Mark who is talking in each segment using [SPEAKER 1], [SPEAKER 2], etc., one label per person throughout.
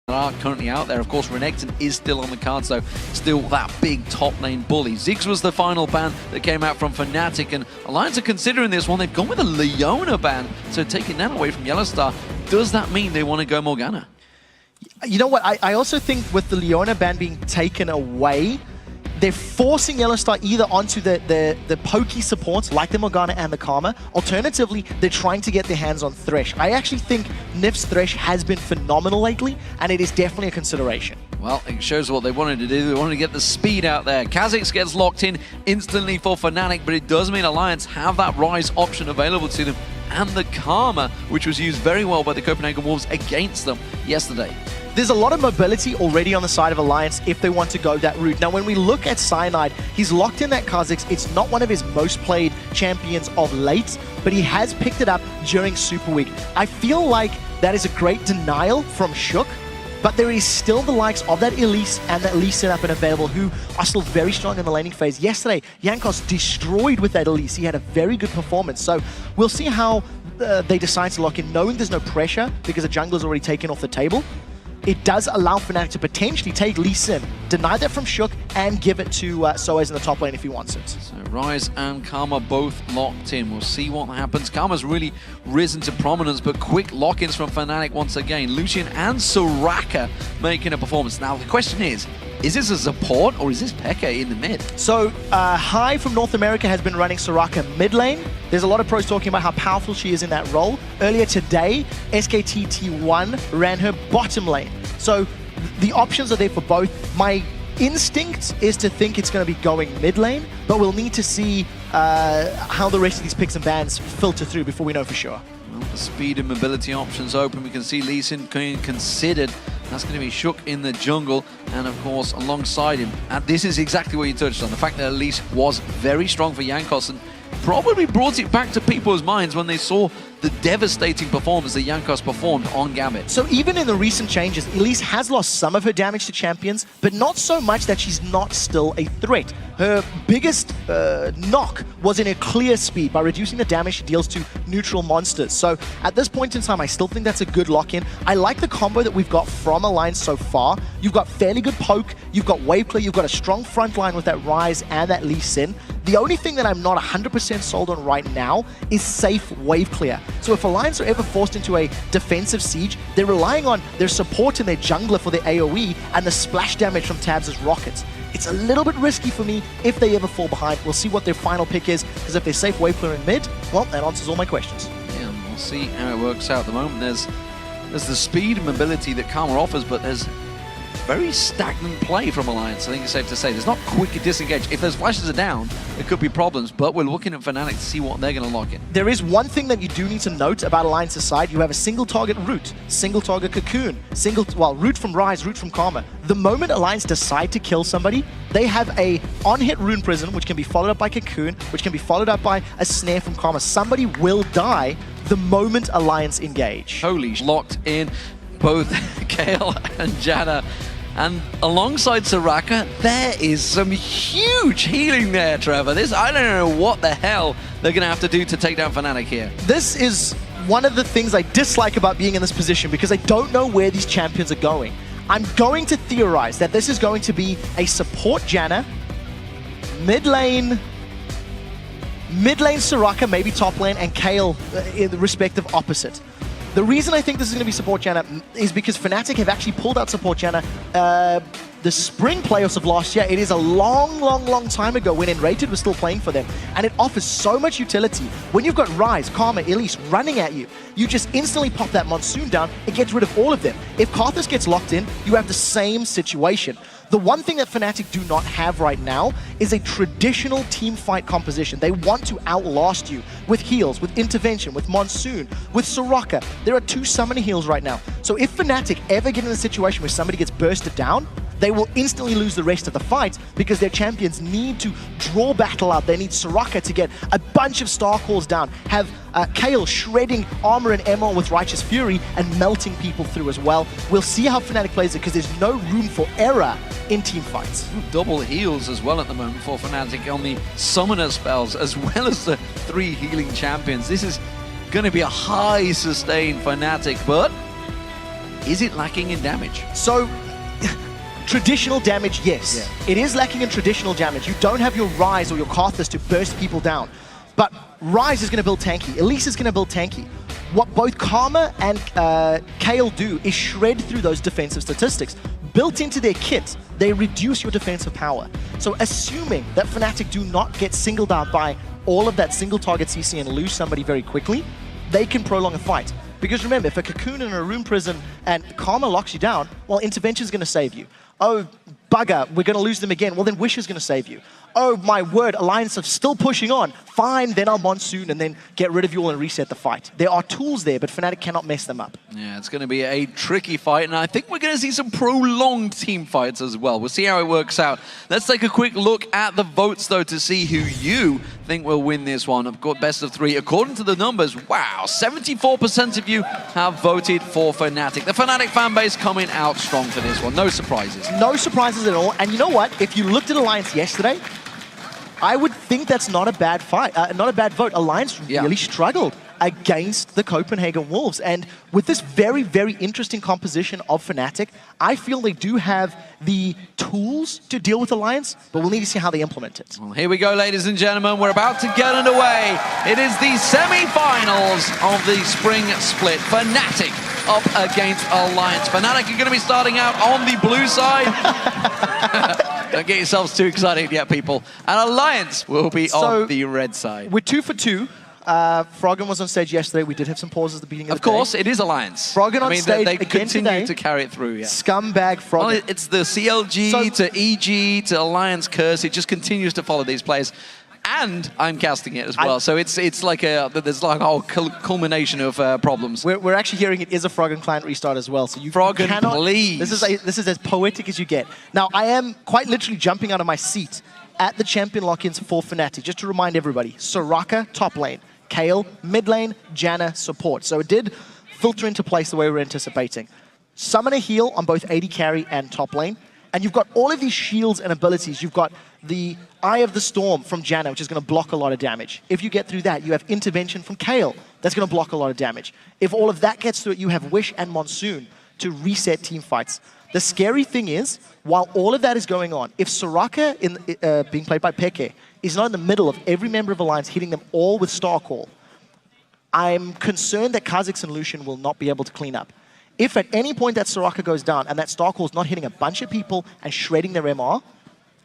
[SPEAKER 1] are currently out there. Of course, Renekton is still on the card, so still that big top lane bully. Ziggs was the final ban that came out from Fnatic, and Alliance are considering this one. They've gone with a Leona ban, so taking that away from Yellowstar. Does that mean they want to go Morgana?
[SPEAKER 2] You know what, I also think with the Leona ban being taken away, they're forcing Yellowstar either onto the pokey supports like the Morgana and the Karma. Alternatively, they're trying to get their hands on Thresh. I actually think Nif's Thresh has been phenomenal lately, and it is definitely a consideration.
[SPEAKER 1] Well, it shows what they wanted to do. They wanted to get the speed out there. Kha'Zix gets locked in instantly for Fnatic, but it does mean Alliance have that Rise option available to them, and the Karma, which was used very well by the Copenhagen Wolves against them yesterday.
[SPEAKER 2] There's a lot of mobility already on the side of Alliance if they want to go that route. Now, when we look at Cyanide, he's locked in that Kha'Zix. It's not one of his most played champions of late, but he has picked it up during Super Week. I feel like that is a great denial from Shook, but there is still the likes of that Elise and that Lee set up and available who are still very strong in the laning phase. Yesterday, Jankos destroyed with that Elise. He had a very good performance. So we'll see how they decide to lock in, knowing there's no pressure because the jungler's already taken off the table. It does allow Fnatic to potentially take Lee Sin, deny that from Shook, and give it to Soaz in the top lane if he wants it.
[SPEAKER 1] So Rise and Karma both locked in. We'll see what happens. Karma's really risen to prominence, but quick lock-ins from Fnatic once again. Lucian and Soraka making a performance. Now the question is this a support or is this Pekka in the mid?
[SPEAKER 2] So High from North America has been running Soraka mid lane. There's a lot of pros talking about how powerful she is in that role. Earlier today, SKTT1 ran her bottom lane. So the options are there for both. My instinct is to think it's going to be going mid lane, but we'll need to see how the rest of these picks and bans filter through before we know for sure.
[SPEAKER 1] Well, the speed and mobility options open. We can see Lee Sin being considered. That's going to be Shook in the jungle, and of course alongside him. And this is exactly what you touched on. The fact that Elise was very strong for Jankos and probably brought it back to people's minds when they saw the devastating performance that Jankos performed on Gambit.
[SPEAKER 2] So even in the recent changes, Elise has lost some of her damage to champions, but not so much that she's not still a threat. Her biggest knock was in her clear speed by reducing the damage she deals to neutral monsters. So at this point in time, I still think that's a good lock-in. I like the combo that we've got from Alliance so far. You've got fairly good poke, you've got wave clear, you've got a strong front line with that Rise and that Lee Sin. The only thing that I'm not 100% sold on right now is safe wave clear. So if Alliance are ever forced into a defensive siege, they're relying on their support in their jungler for their AoE and the splash damage from Tabs' rockets. It's a little bit risky for me if they ever fall behind. We'll see what their final pick is, because if they're safe wave clear in mid, well, that answers all my questions.
[SPEAKER 1] Yeah, and we'll see how it works out. At the moment, there's the speed and mobility that Karma offers, but there's very stagnant play from Alliance. I think it's safe to say. There's not quick disengage. If those flashes are down, there could be problems, but we're looking at Fnatic to see what they're going to lock in.
[SPEAKER 2] There is one thing that you do need to note about Alliance's side. You have a single target root, single target cocoon, root from Rise, root from Karma. The moment Alliance decide to kill somebody, they have a on-hit rune prison, which can be followed up by cocoon, which can be followed up by a snare from Karma. Somebody will die the moment Alliance engage.
[SPEAKER 1] Holy locked in both Kayle and Janna. And alongside Soraka, there is some huge healing there, Trevor. I don't know what the hell they're going to have to do to take down Fnatic here.
[SPEAKER 2] This is one of the things I dislike about being in this position, because I don't know where these champions are going. I'm going to theorize that this is going to be a support Janna, mid lane Soraka, maybe top lane, and Kayle in the respective opposite. The reason I think this is going to be support Janna is because Fnatic have actually pulled out support Janna the spring playoffs of last year. It is a long time ago when Enrated was still playing for them, and it offers so much utility. When you've got Rise, Karma, Elise running at you, you just instantly pop that Monsoon down, it gets rid of all of them. If Karthus gets locked in, you have the same situation. The one thing that Fnatic do not have right now is a traditional team fight composition. They want to outlast you with heals, with intervention, with Monsoon, with Soraka. There are 2 summoner heals right now. So if Fnatic ever get in a situation where somebody gets bursted down, they will instantly lose the rest of the fight, because their champions need to draw battle out. They need Soraka to get a bunch of star calls down, have Kayle shredding armor and ML with Righteous Fury and melting people through as well. We'll see how Fnatic plays it, because there's no room for error in team fights.
[SPEAKER 1] Double heals as well at the moment for Fnatic on the summoner spells, as well as the 3 healing champions. This is going to be a high sustain Fnatic, but is it lacking in damage?
[SPEAKER 2] So, traditional damage, yes.
[SPEAKER 1] Yeah.
[SPEAKER 2] It is lacking in traditional damage. You don't have your Ryze or your Karthus to burst people down. But Ryze is going to build tanky. Elise is going to build tanky. What both Karma and Kayle do is shred through those defensive statistics. Built into their kit, they reduce your defensive power. So assuming that Fnatic do not get singled out by all of that single target CC and lose somebody very quickly, they can prolong a fight. Because remember, if a Cocoon in a Room Prison and Karma locks you down, well, Intervention is going to save you. Oh, bugger, we're going to lose them again. Well, then Wish is going to save you. Oh, my word, Alliance are still pushing on. Fine, then I'll Monsoon and then get rid of you all and reset the fight. There are tools there, but Fnatic cannot mess them up.
[SPEAKER 1] Yeah, it's going to be a tricky fight, and I think we're going to see some prolonged team fights as well. We'll see how it works out. Let's take a quick look at the votes, though, to see who you think will win this one. I've got best of 3. According to the numbers, wow, 74% of you have voted for Fnatic. The Fnatic fan base coming out strong for this one. No surprises.
[SPEAKER 2] No surprises at all. And you know what? If you looked at Alliance yesterday, I would think that's not a bad fight, not a bad vote. Alliance really struggled against the Copenhagen Wolves. And with this very, very interesting composition of Fnatic, I feel they do have the tools to deal with Alliance, but we'll need to see how they implement it.
[SPEAKER 1] Well, here we go, ladies and gentlemen. We're about to get underway. It is the semi-finals of the spring split. Fnatic up against Alliance. Fnatic are going to be starting out on the blue side. Don't get yourselves too excited yet, people. And Alliance will be on the red side.
[SPEAKER 2] We're 2 for 2. Froggen was on stage yesterday. We did have some pauses at the beginning of the day.
[SPEAKER 1] Of course, it is Alliance.
[SPEAKER 2] Froggen on stage
[SPEAKER 1] they
[SPEAKER 2] again
[SPEAKER 1] continue
[SPEAKER 2] today.
[SPEAKER 1] to carry it through, yeah.
[SPEAKER 2] Scumbag Froggen.
[SPEAKER 1] Well, it's the CLG to EG to Alliance curse. It just continues to follow these players. And I'm casting it as well, so it's like there's like a whole culmination of problems.
[SPEAKER 2] We're actually hearing it is a Froggen client restart as well, so you
[SPEAKER 1] Froggen,
[SPEAKER 2] cannot,
[SPEAKER 1] please.
[SPEAKER 2] This is as poetic as you get. Now, I am quite literally jumping out of my seat at the champion lock-ins for Fnatic, just to remind everybody. Soraka, top lane. Kayle, mid lane. Janna, support. So it did filter into place the way we were anticipating. Summon a heal on both AD carry and top lane. And you've got all of these shields and abilities. You've got the Eye of the Storm from Janna, which is going to block a lot of damage. If you get through that, you have Intervention from Kayle. That's going to block a lot of damage. If all of that gets through it, you have Wish and Monsoon to reset team fights. The scary thing is, while all of that is going on, if Soraka, being played by Peke, is not in the middle of every member of Alliance hitting them all with Star Call, I'm concerned that Kha'Zix and Lucian will not be able to clean up. If at any point that Soraka goes down and that Star Call is not hitting a bunch of people and shredding their MR,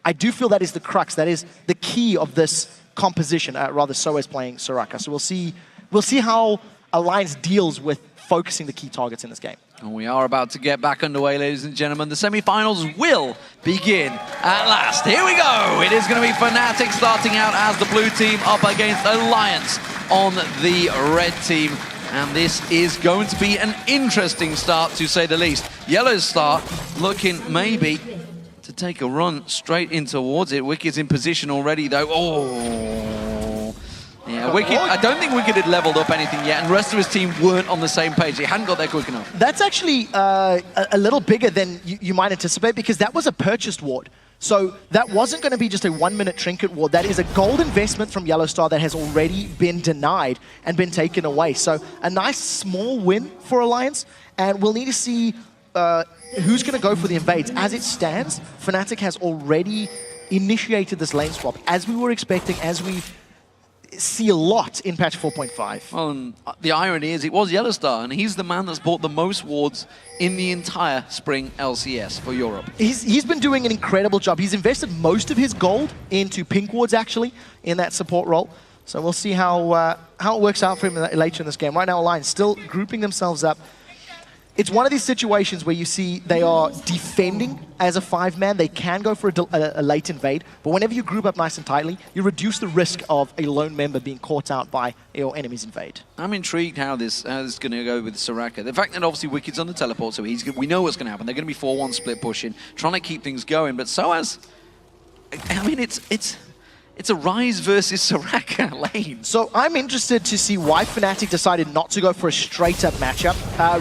[SPEAKER 2] I do feel that is the crux, that is the key of this composition, rather Soaz playing Soraka. So we'll see how Alliance deals with focusing the key targets in this game.
[SPEAKER 1] And we are about to get back underway, ladies and gentlemen. The semi-finals will begin at last. Here we go. It is going to be Fnatic starting out as the blue team up against Alliance on the red team. And this is going to be an interesting start, to say the least. Yellow's start looking maybe to take a run straight in towards it. Wicked's in position already, though. Oh, yeah, Wicked. I don't think Wicked had leveled up anything yet, and the rest of his team weren't on the same page. They hadn't got there quick enough.
[SPEAKER 2] That's actually a little bigger than you might anticipate, because that was a purchased ward. So that wasn't going to be just a 1-minute trinket ward. That is a gold investment from Yellowstar that has already been denied and been taken away. So a nice small win for Alliance, and we'll need to see who's going to go for the invades. As it stands, Fnatic has already initiated this lane swap, as we were expecting, as we see a lot in patch 4.5.
[SPEAKER 1] Well, and the irony is it was Yellowstar, and he's the man that's bought the most wards in the entire spring LCS for Europe.
[SPEAKER 2] He's been doing an incredible job. He's invested most of his gold into pink wards, actually, in that support role. So we'll see how it works out for him later in this game. Right now, Alliance still grouping themselves up. It's one of these situations where you see they are defending as a 5-man. They can go for a late invade, but whenever you group up nice and tightly, you reduce the risk of a lone member being caught out by your enemy's invade.
[SPEAKER 1] I'm intrigued how this is going to go with Soraka. The fact that obviously Wicked's on the teleport, so we know what's going to happen. They're going to be 4-1 split pushing, trying to keep things going, but Soaz, I mean, it's a Ryze versus Soraka lane.
[SPEAKER 2] So I'm interested to see why Fnatic decided not to go for a straight-up matchup.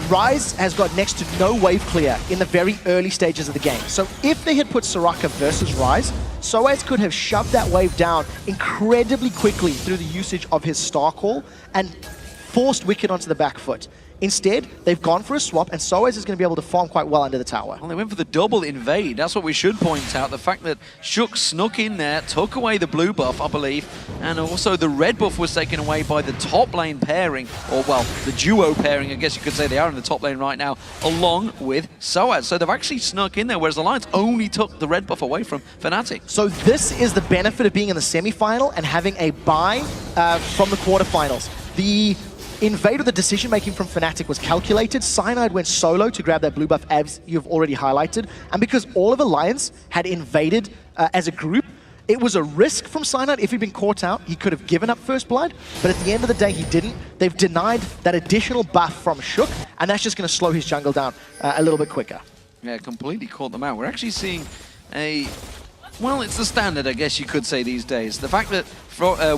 [SPEAKER 2] Ryze has got next to no wave clear in the very early stages of the game. So if they had put Soraka versus Ryze, Soaz could have shoved that wave down incredibly quickly through the usage of his Star Call and forced Wicked onto the back foot. Instead, they've gone for a swap, and Soaz is going to be able to farm quite well under the tower.
[SPEAKER 1] Well, they went for the double invade. That's what we should point out. The fact that Shook snuck in there, took away the blue buff, I believe, and also the red buff was taken away by the top lane pairing, or well, the duo pairing, I guess you could say they are in the top lane right now, along with Soaz. So they've actually snuck in there, whereas Alliance only took the red buff away from Fnatic.
[SPEAKER 2] So this is the benefit of being in the semi-final and having a bye from the quarterfinals. The invade of the decision-making from Fnatic was calculated. Cyanide went solo to grab that blue buff, as you've already highlighted. And because all of Alliance had invaded as a group, it was a risk from Cyanide. If he'd been caught out, he could have given up first blood, but at the end of the day, he didn't. They've denied that additional buff from Shook, and that's just going to slow his jungle down a little bit quicker.
[SPEAKER 1] Yeah, completely caught them out. We're actually seeing a... Well, it's the standard, I guess you could say, these days. The fact that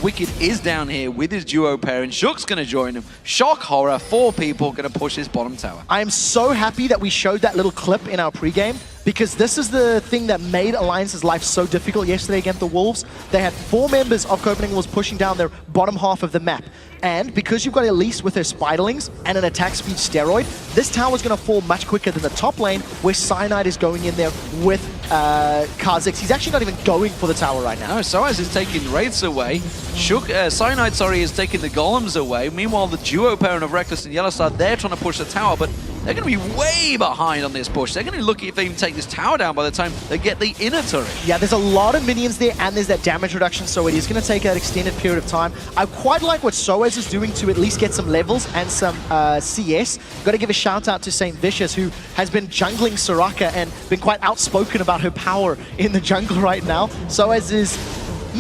[SPEAKER 1] Wicked is down here with his duo pair, and Shook's going to join him. Shock horror, 4 people going to push his bottom tower.
[SPEAKER 2] I am so happy that we showed that little clip in our pregame, because this is the thing that made Alliance's life so difficult yesterday against the Wolves. They had 4 members of Copenhagen Wolves pushing down their bottom half of the map. And because you've got Elise with her Spiderlings and an attack speed steroid, this tower is going to fall much quicker than the top lane, where Cyanide is going in there with Kha'Zix. He's actually not even going for the tower right now.
[SPEAKER 1] No, Soaz is taking Wraiths away. Cyanide, is taking the Golems away. Meanwhile, the duo pairing of Reckless and Yellowstar, they're trying to push the tower, but they're going to be way behind on this push. They're going to be lucky if they even take this tower down by the time they get the inner turret.
[SPEAKER 2] Yeah, there's a lot of minions there, and there's that damage reduction, so it is going to take an extended period of time. I quite like what Soaz is doing to at least get some levels and some CS. Got to give a shout out to Saint Vicious, who has been jungling Soraka and been quite outspoken about her power in the jungle right now. Soaz is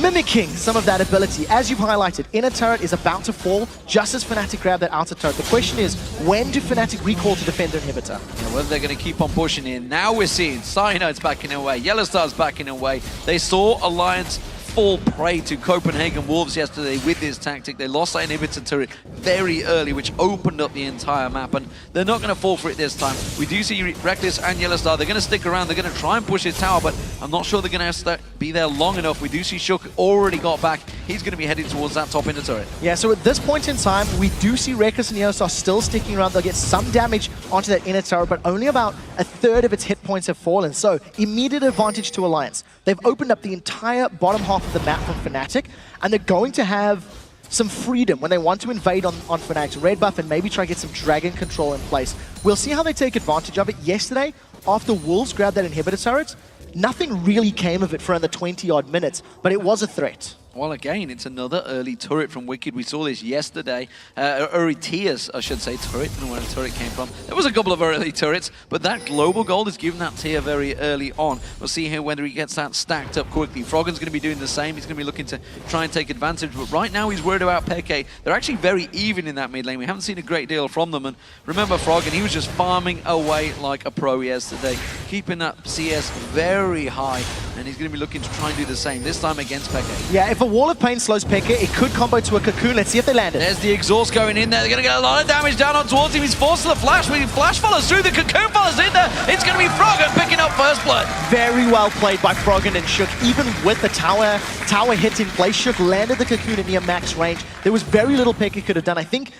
[SPEAKER 2] mimicking some of that ability. As you've highlighted, inner turret is about to fall just as Fnatic grab that outer turret. The question is, when do Fnatic recall to defend their inhibitor?
[SPEAKER 1] Yeah, whether they're going to keep on pushing in. Now we're seeing Cyanide's backing away, Yellowstar's backing away. They saw Alliance fall prey to Copenhagen Wolves yesterday with this tactic. They lost that inhibitor turret very early, which opened up the entire map, and they're not going to fall for it this time. We do see Reckless and Yellowstar. They're going to stick around. They're going to try and push his tower, but I'm not sure they're going to be there long enough. We do see Shook already got back. He's going to be heading towards that top inner turret.
[SPEAKER 2] Yeah, so at this point in time, we do see Reckless and Yellowstar still sticking around. They'll get some damage onto that inner turret, but only about a third of its hit points have fallen. So immediate advantage to Alliance. They've opened up the entire bottom half of the map from Fnatic, and they're going to have some freedom when they want to invade on Fnatic's red buff and maybe try to get some dragon control in place. We'll see how they take advantage of it. Yesterday, after Wolves grabbed that inhibitor turret, nothing really came of it for under 20-odd minutes, but it was a threat.
[SPEAKER 1] Well, again, it's another early turret from Wicked. We saw this yesterday. Early tiers, I should say, turret. I don't know where the turret came from. There was a couple of early turrets, but that global gold is given that tier very early on. We'll see here whether he gets that stacked up quickly. Froggen's going to be doing the same. He's going to be looking to try and take advantage, but right now he's worried about Peke. They're actually very even in that mid lane. We haven't seen a great deal from them, and remember Froggen, he was just farming away like a pro yesterday, keeping that CS very high, and he's going to be looking to try and do the same, this time against Peke.
[SPEAKER 2] Yeah, if a Wall of Pain slows Peke, it could combo to a Cocoon. Let's see if they land it.
[SPEAKER 1] There's the exhaust going in there. They're going to get a lot of damage down on towards him. He's forced to the flash. When flash follows through, the Cocoon follows in there. It's going to be Froggen picking up first blood.
[SPEAKER 2] Very well played by Froggen and Shook. Even with the tower hit in place, Shook landed the Cocoon at near max range. There was very little Peke could have done. I think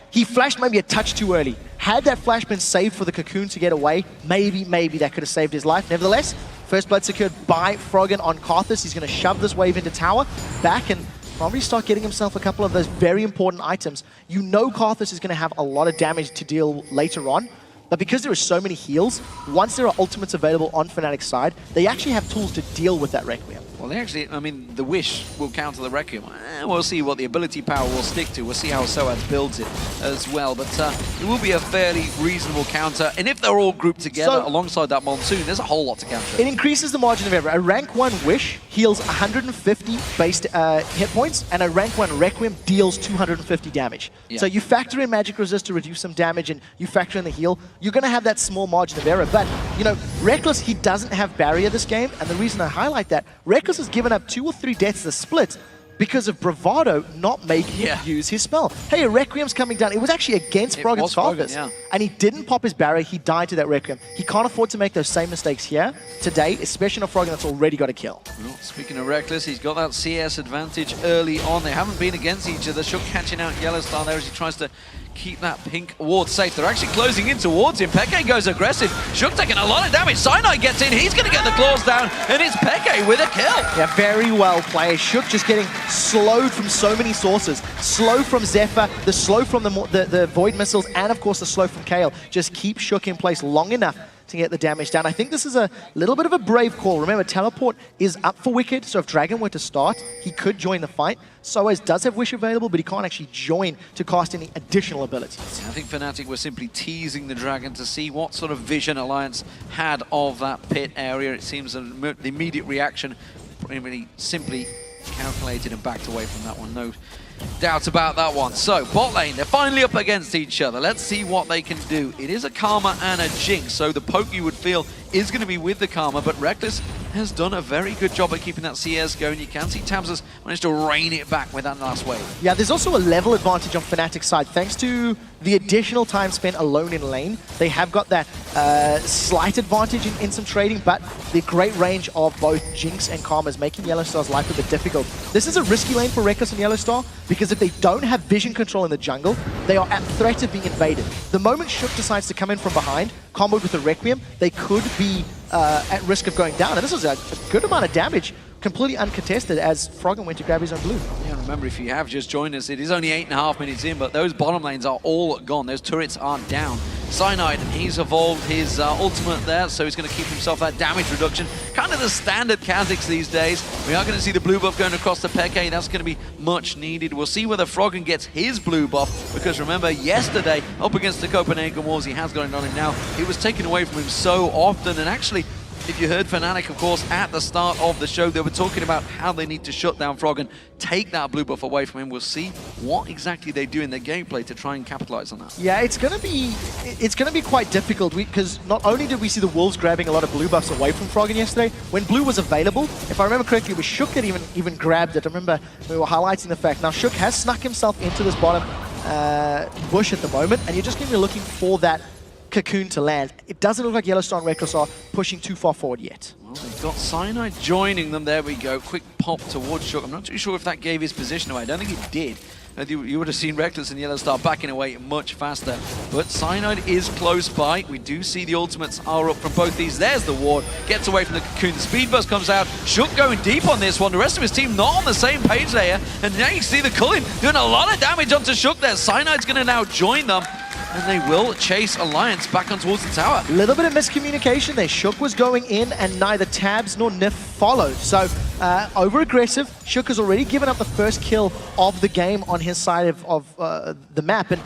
[SPEAKER 2] he flashed maybe a touch too early. Had that flash been saved for the Cocoon to get away, maybe that could have saved his life. Nevertheless, first blood secured by Froggen on Karthus. He's going to shove this wave into tower, back, and probably start getting himself a couple of those very important items. You know Karthus is going to have a lot of damage to deal later on, but because there are so many heals, once there are ultimates available on Fnatic's side, they actually have tools to deal with that Requiem.
[SPEAKER 1] Well, they actually, I mean, the Wish will counter the Requiem. We'll see what the ability power will stick to. We'll see how Soaz builds it as well. But it will be a fairly reasonable counter. And if they're all grouped together alongside that Monsoon, there's a whole lot to counter.
[SPEAKER 2] It increases the margin of error. A rank 1 Wish heals 150 based hit points, and a rank 1 Requiem deals 250 damage. Yeah. So you factor in magic resist to reduce some damage, and you factor in the heal, you're going to have that small margin of error. But, you know, Reckless, he doesn't have barrier this game, and the reason I highlight that, Reckless has given up 2 or 3 deaths a split because of Bravado not making him use his spell. Hey, a Requiem's coming down. It was actually against Froggen's Karthus, and he didn't pop his barrier. He died to that Requiem. He can't afford to make those same mistakes here today, especially on Froggen that's already got a kill.
[SPEAKER 1] Well, speaking of Reckless, he's got that CS advantage early on. They haven't been against each other. Shook catching out Yellowstar there as he tries to keep that pink ward safe. They're actually closing in towards him. Peke goes aggressive. Shook taking a lot of damage. Cyanide gets in. He's going to get the claws down, and it's Peke with a kill.
[SPEAKER 2] Yeah, very well played. Shook just getting slowed from so many sources. Slow from Zephyr, the slow from the Void Missiles, and of course the slow from Kayle. Just keep Shook in place long enough to get the damage down. I think this is a little bit of a brave call. Remember, Teleport is up for Wicked, so if Dragon were to start, he could join the fight. Soaz does have Wish available, but he can't actually join to cast any additional abilities.
[SPEAKER 1] I think Fnatic were simply teasing the Dragon to see what sort of vision Alliance had of that pit area. It seems the immediate reaction really simply calculated and backed away from that one. No doubt about that one. So, bot lane, they're finally up against each other. Let's see what they can do. It is a Karma and a Jinx, so the poke you would feel is going to be with the Karma, but Reckless has done a very good job at keeping that CS going. You can see Tabs has managed to rein it back with that last wave.
[SPEAKER 2] Yeah, there's also a level advantage on Fnatic's side. Thanks to the additional time spent alone in lane, they have got that slight advantage in some trading, but the great range of both Jinx and Karma is making Yellowstar's life a bit difficult. This is a risky lane for Reckless and Yellowstar, because if they don't have vision control in the jungle, they are at threat of being invaded. The moment Shook decides to come in from behind, comboed with a Requiem, they could be at risk of going down. And this was a good amount of damage, completely uncontested, as Froggen went to grab his own blue.
[SPEAKER 1] Yeah, remember, if you have just joined us, it is only 8.5 minutes in, but those bottom lanes are all gone. Those turrets aren't down. Cyanide, he's evolved his ultimate there, so he's going to keep himself that damage reduction. Kind of the standard Kha'Zix these days. We are going to see the blue buff going across the Peke. That's going to be much needed. We'll see whether Froggen gets his blue buff, because remember, yesterday, up against the Copenhagen Wars, he has got it on him now. It was taken away from him so often, and actually, if you heard Fnatic, of course, at the start of the show, they were talking about how they need to shut down Froggen, take that blue buff away from him. We'll see what exactly they do in their gameplay to try and capitalize on that.
[SPEAKER 2] Yeah, it's gonna be quite difficult, because not only did we see the Wolves grabbing a lot of blue buffs away from Froggen yesterday, when blue was available, if I remember correctly, it was Shook that even grabbed it. I remember we were highlighting the fact. Now Shook has snuck himself into this bottom bush at the moment, and you're just gonna be looking for that cocoon to land. It doesn't look like Yellowstar and Reckless are pushing too far forward yet.
[SPEAKER 1] Well, they've got Cyanide joining them. There we go. Quick pop towards Shook. I'm not too sure if that gave his position away. I don't think it did. You would have seen Reckless and Yellowstar backing away much faster. But Cyanide is close by. We do see the ultimates are up from both these. There's the ward. Gets away from the cocoon. The speed burst comes out. Shook going deep on this one. The rest of his team not on the same page there. And now you see the Culling doing a lot of damage onto Shook there. Cyanide's going to now join them, and they will chase Alliance back on towards the tower.
[SPEAKER 2] A little bit of miscommunication there. Shook was going in, and neither Tabs nor Nif followed. So, over-aggressive. Shook has already given up the first kill of the game on his side of the map. And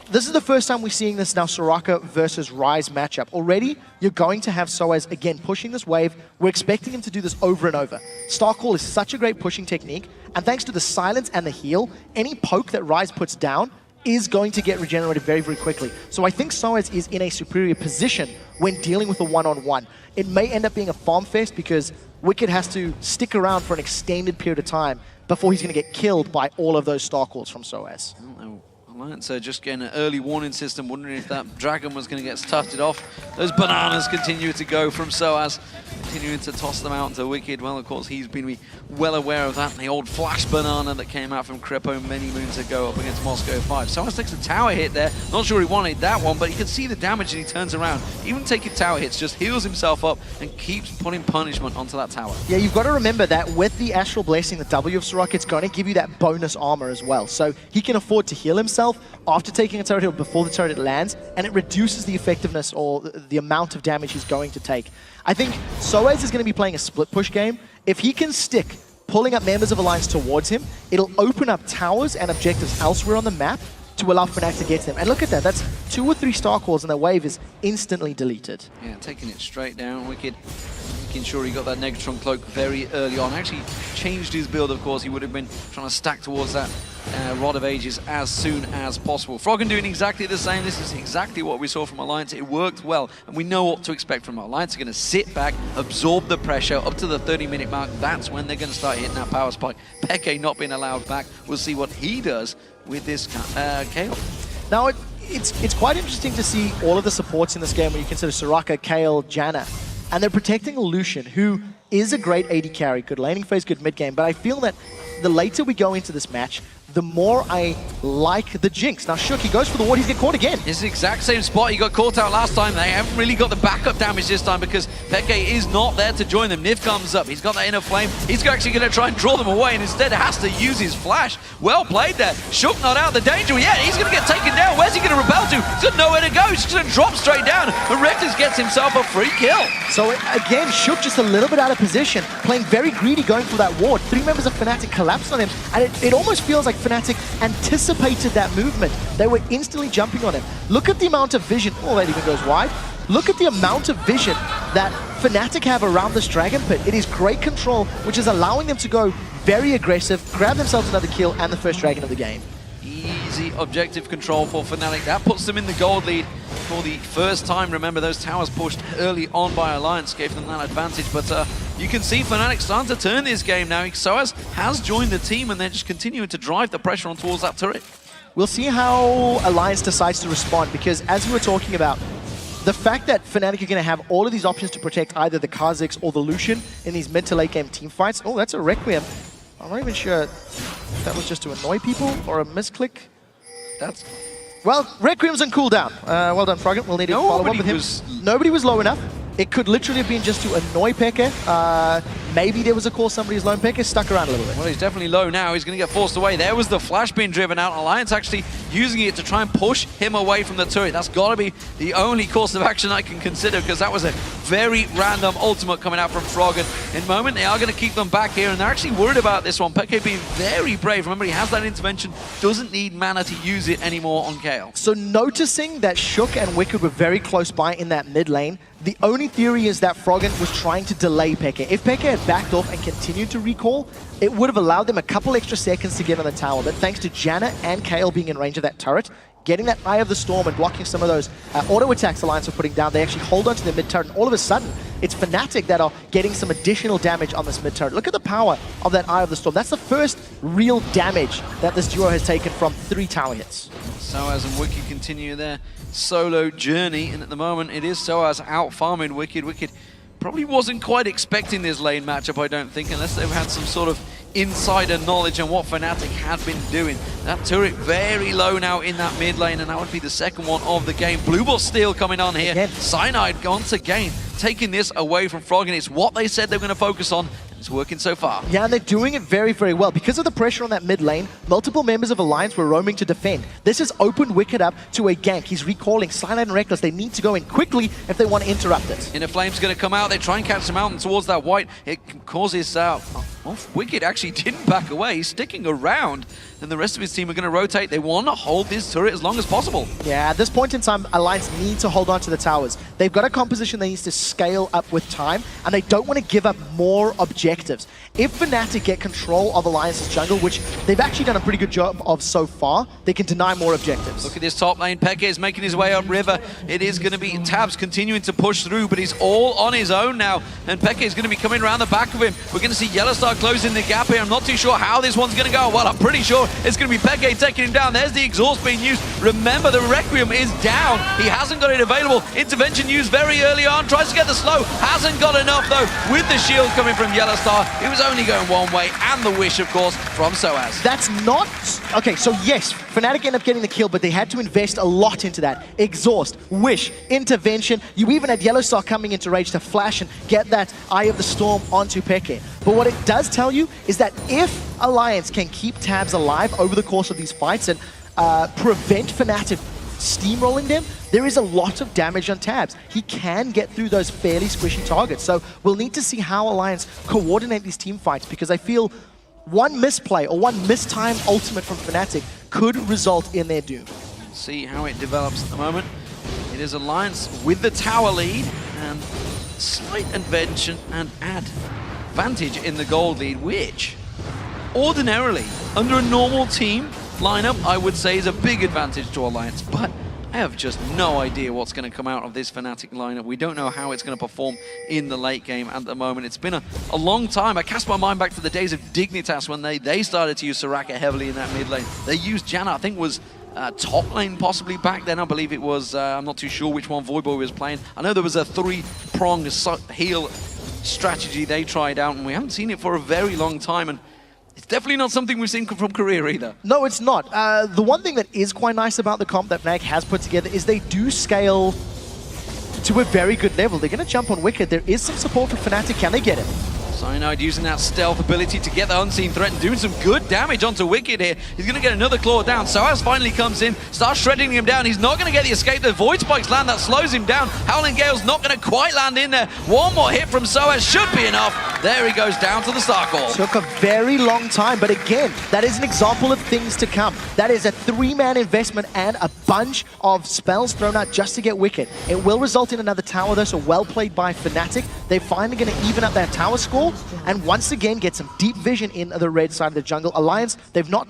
[SPEAKER 2] this is the first time we're seeing this now Soraka versus Ryze matchup. Already, you're going to have Soaz, again, pushing this wave. We're expecting him to do this over and over. Starcall is such a great pushing technique, and thanks to the silence and the heal, any poke that Ryze puts down is going to get regenerated very, very quickly. So I think Soaz is in a superior position when dealing with a one-on-one. It may end up being a farm fest, because Wicked has to stick around for an extended period of time before he's going to get killed by all of those Starcalls from Soaz.
[SPEAKER 1] Alliance just getting an early warning system, wondering if that Dragon was going to get tufted off. Those bananas continue to go from Soaz, continuing to toss them out to Wicked. Well, of course, he's been well aware of that. And the old flash banana that came out from Crepo many moons ago up against Moscow 5. Soaz takes a tower hit there. Not sure he wanted that one, but you can see the damage and he turns around. Even taking tower hits, just heals himself up and keeps putting punishment onto that tower.
[SPEAKER 2] Yeah, you've got to remember that with the Astral Blessing, the W of Soraka, it's going to give you that bonus armor as well. So he can afford to heal himself after taking a turret hit before the turret lands, and it reduces the effectiveness or the amount of damage he's going to take. I think Soaz is going to be playing a split push game. If he can stick pulling up members of Alliance towards him, it'll open up towers and objectives elsewhere on the map to allow Fnatic to get to them. And look at that, that's 2 or 3 Starcalls and the wave is instantly deleted.
[SPEAKER 1] Yeah, taking it straight down. Wicked making sure he got that Negatron cloak very early on. Actually changed his build, of course. He would have been trying to stack towards that Rod of Ages as soon as possible. Froggen doing exactly the same. This is exactly what we saw from Alliance. It worked well, and we know what to expect from Alliance. They're going to sit back, absorb the pressure up to the 30-minute mark. That's when they're going to start hitting that power spike. Peke not being allowed back. We'll see what he does with this Kayle.
[SPEAKER 2] Now, it's quite interesting to see all of the supports in this game when you consider Soraka, Kayle, Janna. And they're protecting Lucian, who is a great AD carry, good laning phase, good mid game. But I feel that the later we go into this match, the more I like the Jinx. Now, Shook, he goes for the ward, he's getting caught again.
[SPEAKER 1] It's the exact same spot. He got caught out last time. They haven't really got the backup damage this time because Peke is not there to join them. Nif comes up. He's got that inner flame. He's actually going to try and draw them away and instead has to use his flash. Well played there. Shook not out of the danger yet. He's going to get taken down. Where's he going to repel to? He's got nowhere to go. He's just going to drop straight down. And Reckless gets himself a free kill.
[SPEAKER 2] So again, Shook just a little bit out of position, playing very greedy, going for that ward. 3 members of Fnatic collapsed on him, and it almost feels like Fnatic anticipated that movement. They were instantly jumping on him. Look at the amount of vision. Oh, that even goes wide. Look at the amount of vision that Fnatic have around this Dragon Pit. It is great control, which is allowing them to go very aggressive, grab themselves another kill, and the first Dragon of the game.
[SPEAKER 1] Easy objective control for Fnatic. That puts them in the gold lead for the first time. Remember, those towers pushed early on by Alliance gave them that advantage, but you can see Fnatic starting to turn this game now. Soaz has joined the team and they're just continuing to drive the pressure on towards that turret.
[SPEAKER 2] We'll see how Alliance decides to respond, because as we were talking about, the fact that Fnatic are going to have all of these options to protect either the Kha'Zix or the Lucian in these mid to late game team fights. Oh, that's a Requiem. I'm not even sure if that was just to annoy people or a misclick.
[SPEAKER 1] That's...
[SPEAKER 2] Well, Requiem's on cooldown. Well done, Froggen. We'll need to follow up with him. Nobody was low enough. It could literally have been just to annoy Peke. Maybe there was a call somebody's low and Peke stuck around a little bit.
[SPEAKER 1] Well, he's definitely low now. He's going to get forced away. There was the flash being driven out. Alliance actually using it to try and push him away from the turret. That's got to be the only course of action I can consider, because that was a very random ultimate coming out from Froggen. In a moment, they are going to keep them back here, and they're actually worried about this one. Peke being very brave. Remember, he has that intervention, doesn't need mana to use it anymore on Kayle.
[SPEAKER 2] So noticing that Shook and Wicked were very close by in that mid lane, the only theory is that Froggen was trying to delay Peke. If Peke had backed off and continued to recall, it would have allowed them a couple extra seconds to get on the tower. But thanks to Janna and Kayle being in range of that turret, getting that Eye of the Storm and blocking some of those auto attacks Alliance are putting down, they actually hold on to the mid turret. And all of a sudden, it's Fnatic that are getting some additional damage on this mid turret. Look at the power of that Eye of the Storm. That's the first real damage that this duo has taken from 3 tower hits.
[SPEAKER 1] Soaz and Wicked continue their solo journey, and at the moment it is Soaz out farming Wicked. Wicked probably wasn't quite expecting this lane matchup, I don't think, unless they've had some sort of insider knowledge on what Fnatic had been doing. That turret very low now in that mid lane, and that would be the second one of the game. Blue Ball Steel coming on here.
[SPEAKER 2] Again.
[SPEAKER 1] Cyanide once again taking this away from Froggen. It's what they said they were going to focus on. It's working so far.
[SPEAKER 2] Yeah, and they're doing it very, very well. Because of the pressure on that mid lane, multiple members of Alliance were roaming to defend. This has opened Wicked up to a gank. He's recalling Cyanide and Reckless. They need to go in quickly if they want to interrupt it.
[SPEAKER 1] Inner Flame's going to come out. They try and catch him out and towards that white. It causes Wicked actually didn't back away. He's sticking around, and the rest of his team are going to rotate. They want to hold this turret as long as possible.
[SPEAKER 2] Yeah, at this point in time, Alliance need to hold on to the towers. They've got a composition that needs to scale up with time, and they don't want to give up more objectives. If Fnatic get control of Alliance's jungle, which they've actually done a pretty good job of so far, they can deny more objectives.
[SPEAKER 1] Look at this top lane. Peke is making his way up river. It is going to be Tabs continuing to push through, but he's all on his own now, and Peke is going to be coming around the back of him. We're going to see Yellowstar closing the gap here. I'm not too sure how this one's going to go. Well, I'm pretty sure it's going to be Peke taking him down. There's the exhaust being used. Remember, the Requiem is down. He hasn't got it available. Intervention used very early on. Tries to get the slow. Hasn't got enough, though, with the shield coming from Yellowstar. It was only going one way, and the wish, of course, from Soaz.
[SPEAKER 2] That's not... Okay, so yes, Fnatic ended up getting the kill, but they had to invest a lot into that. Exhaust, wish, intervention. You even had Yellowstar coming into rage to flash and get that Eye of the Storm onto Peke. But what it does tell you is that if Alliance can keep Tabs alive over the course of these fights and prevent Fnatic steamrolling them, there is a lot of damage on Tabs. He can get through those fairly squishy targets. So we'll need to see how Alliance coordinate these team fights, because I feel one misplay or one mistimed ultimate from Fnatic could result in their doom.
[SPEAKER 1] See how it develops at the moment. It is Alliance with the tower lead and slight invention and advantage in the gold lead, which ordinarily, under a normal team lineup, I would say is a big advantage to Alliance, but I have just no idea what's going to come out of this Fnatic lineup. We don't know how it's going to perform in the late game at the moment. It's been a long time. I cast my mind back to the days of Dignitas when they started to use Soraka heavily in that mid lane. They used Janna, I think was top lane possibly back then. I believe it was, I'm not too sure which one Voidboy was playing. I know there was a 3-prong heal strategy they tried out, and we haven't seen it for a very long time. And definitely not something we've seen from Korea either.
[SPEAKER 2] No, it's not. The one thing that is quite nice about the comp that Fnatic has put together is they do scale to a very good level. They're going to jump on Wicked. There is some support for Fnatic. Can they get it?
[SPEAKER 1] Cyanide using that stealth ability to get the unseen threat and doing some good damage onto Wicked here. He's going to get another claw down. Soaz finally comes in, starts shredding him down. He's not going to get the escape. The Void Spikes land, that slows him down. Howling Gale's not going to quite land in there. One more hit from Soaz should be enough. There he goes down to the Star Core.
[SPEAKER 2] Took a very long time, but again, that is an example of things to come. That is a 3-man investment and a bunch of spells thrown out just to get Wicked. It will result in another tower though, so well played by Fnatic. They're finally going to even up that tower score, and once again get some deep vision in the red side of the jungle. Alliance, they've not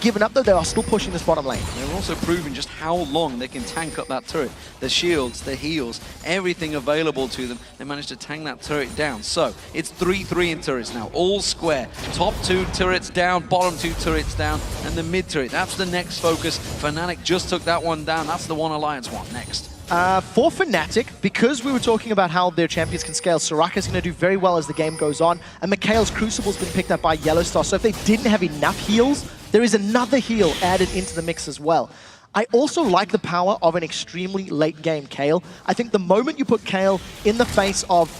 [SPEAKER 2] given up though, they are still pushing this bottom lane.
[SPEAKER 1] They're also proving just how long they can tank up that turret. The shields, the heals, everything available to them. They managed to tank that turret down. So it's 3-3 in turrets now, all square. Top 2 turrets down, bottom 2 turrets down, and the mid turret. That's the next focus. Fnatic just took that one down. That's the one Alliance one next.
[SPEAKER 2] For Fnatic, because we were talking about how their champions can scale, Soraka's going to do very well as the game goes on, and Mikhail's Crucible's been picked up by Yellowstar, so if they didn't have enough heals, there is another heal added into the mix as well. I also like the power of an extremely late game Kayle. I think the moment you put Kayle in the face of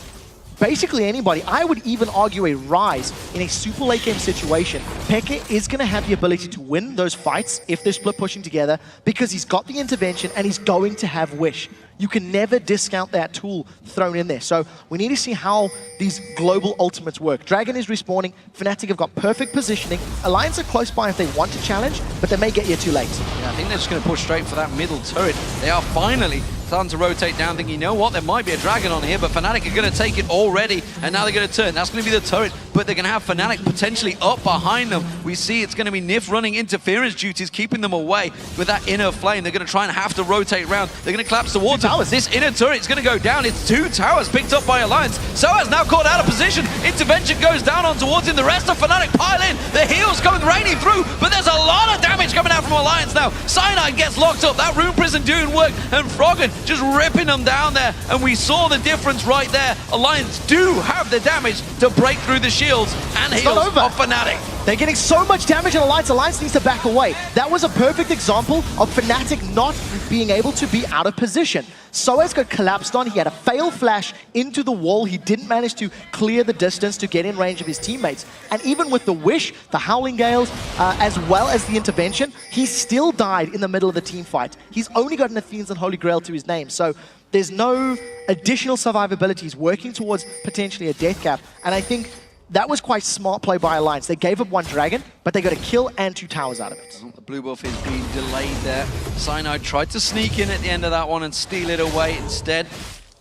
[SPEAKER 2] basically anybody, I would even argue a Rise in a super late game situation, Peke is going to have the ability to win those fights if they're split pushing together because he's got the intervention and he's going to have Wish. You can never discount that tool thrown in there. So we need to see how these global ultimates work. Dragon is respawning. Fnatic have got perfect positioning. Alliance are close by if they want to challenge, but they may get you too late.
[SPEAKER 1] Yeah, I think they're just going to push straight for that middle turret. They are finally starting to rotate down, thinking, you know what, there might be a Dragon on here, but Fnatic are going to take it already, and now they're going to turn. That's going to be the turret, but they're going to have Fnatic potentially up behind them. We see it's going to be Nif running interference duties, keeping them away with that inner flame. They're going to try and have to rotate around. They're going to collapse towards it. This inner turret is going to go down. It's 2 towers picked up by Alliance. Soaz now caught out of position. Intervention goes down on towards him. The rest of Fnatic pile in. The heals coming raining through, but there's a lot of damage coming out from Alliance now. Cyanide gets locked up. That Rune Prison doing work, and Froggen just ripping them down there, and we saw the difference right there. Alliance do have the damage to break through the shields and heals of Fnatic.
[SPEAKER 2] They're getting so much damage on Alliance. Alliance needs to back away. That was a perfect example of Fnatic not being able to be out of position. Soaz got collapsed on. He had a fail flash into the wall. He didn't manage to clear the distance to get in range of his teammates. And even with the Wish, the Howling Gales, as well as the intervention, he still died in the middle of the team fight. He's only got an Athenes and Holy Grail to his name. So there's no additional survivability. He's working towards potentially a death cap. And I think that was quite smart play by Alliance. They gave up 1 Dragon, but they got a kill and 2 towers out of it.
[SPEAKER 1] The blue buff is being delayed there. Cyanide tried to sneak in at the end of that one and steal it away instead.